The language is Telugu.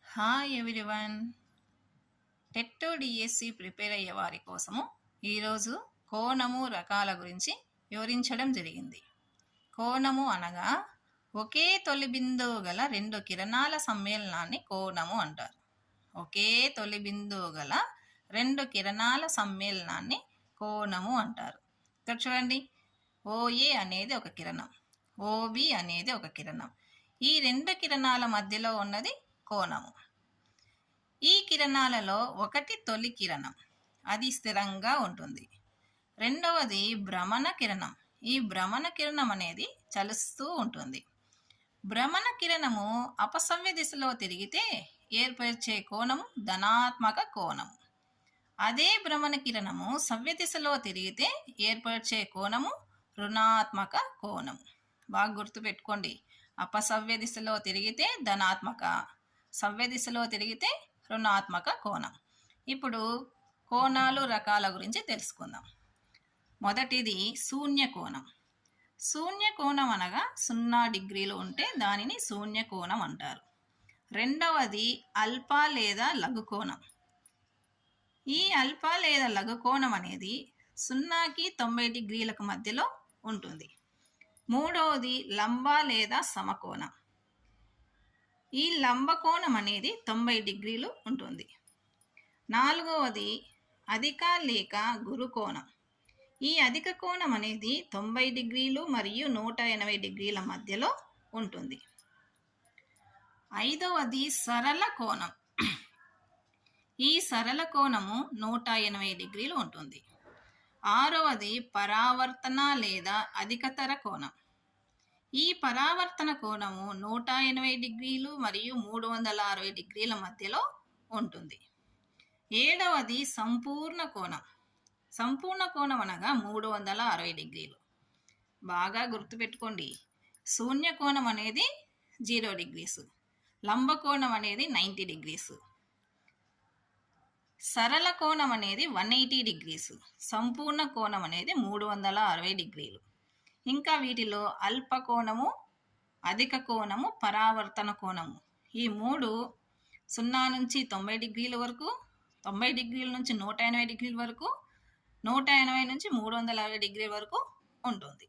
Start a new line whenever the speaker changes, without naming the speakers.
Hi everyone. TET DSC prepare అయ్యే వారి కోసము ఈరోజు కోణము రకాల గురించి వివరించడం జరిగింది. కోణము అనగా ఒకే తొలి బిందువు గల రెండు కిరణాల సమ్మేళనాన్ని కోణము అంటారు. ఒకే తొలి బిందువు గల రెండు కిరణాల సమ్మేళనాన్ని కోణము అంటారు. ఇక్కడ చూడండి, ఓఏ అనేది ఒక కిరణం, ఓబి అనేది ఒక కిరణం. ఈ రెండు కిరణాల మధ్యలో ఉన్నది కోణము. ఈ కిరణాలలో ఒకటి తొలి కిరణం, అది స్థిరంగా ఉంటుంది. రెండవది భ్రమణ కిరణం. ఈ భ్రమణ కిరణం అనేది చలుస్తూ ఉంటుంది. భ్రమణ కిరణము అపసవ్య దిశలో తిరిగితే ఏర్పరిచే కోణము ధనాత్మక కోణము. అదే భ్రమణ కిరణము సవ్య దిశలో తిరిగితే ఏర్పరిచే కోణము రుణాత్మక కోణము. బాగా గుర్తుపెట్టుకోండి, అపసవ్య దిశలో తిరిగితే ధనాత్మక, సవ్య దిశలో తిరిగితే రుణాత్మక కోణం. ఇప్పుడు కోణాలు రకాల గురించి తెలుసుకుందాం. మొదటిది శూన్య కోణం. శూన్య కోణం అనగా 0 డిగ్రీలు ఉంటే దానిని శూన్య కోణం అంటారు. రెండవది అల్ప లేదా లఘు కోణం. ఈ అల్ప లేదా లఘు కోణం అనేది 0కి 90 డిగ్రీలకు మధ్యలో ఉంటుంది. మూడవది లంబ లేదా సమకోణం. ఈ లంబ కోణం అనేది 90 డిగ్రీలు ఉంటుంది. నాలుగవది అధిక లేక గురు కోణం. ఈ అధిక కోణం అనేది 90 డిగ్రీలు మరియు 180 డిగ్రీల మధ్యలో ఉంటుంది. ఐదవది సరళ కోణం. ఈ సరళ కోణము 180 డిగ్రీలు ఉంటుంది. ఆరవది పరావర్తన లేదా అధికతర కోణం. ఈ పరావర్తన కోణము 180 డిగ్రీలు మరియు 360 డిగ్రీల మధ్యలో ఉంటుంది. ఏడవది సంపూర్ణ కోణం. సంపూర్ణ కోణం అనగా 360 డిగ్రీలు. బాగా గుర్తుపెట్టుకోండి, శూన్య కోణం అనేది 0 డిగ్రీస్, లంబ కోణం అనేది 90 డిగ్రీస్, సరళ కోణం అనేది 180 డిగ్రీస్, సంపూర్ణ కోణం అనేది 360 డిగ్రీలు. ఇంకా వీటిలో అల్ప కోణము, అధిక కోణము, పరావర్తన కోణము, ఈ మూడు 0 నుంచి 90 డిగ్రీల వరకు, 90 డిగ్రీల నుంచి 180 డిగ్రీల వరకు, 180 నుంచి 360 డిగ్రీల వరకు ఉంటుంది.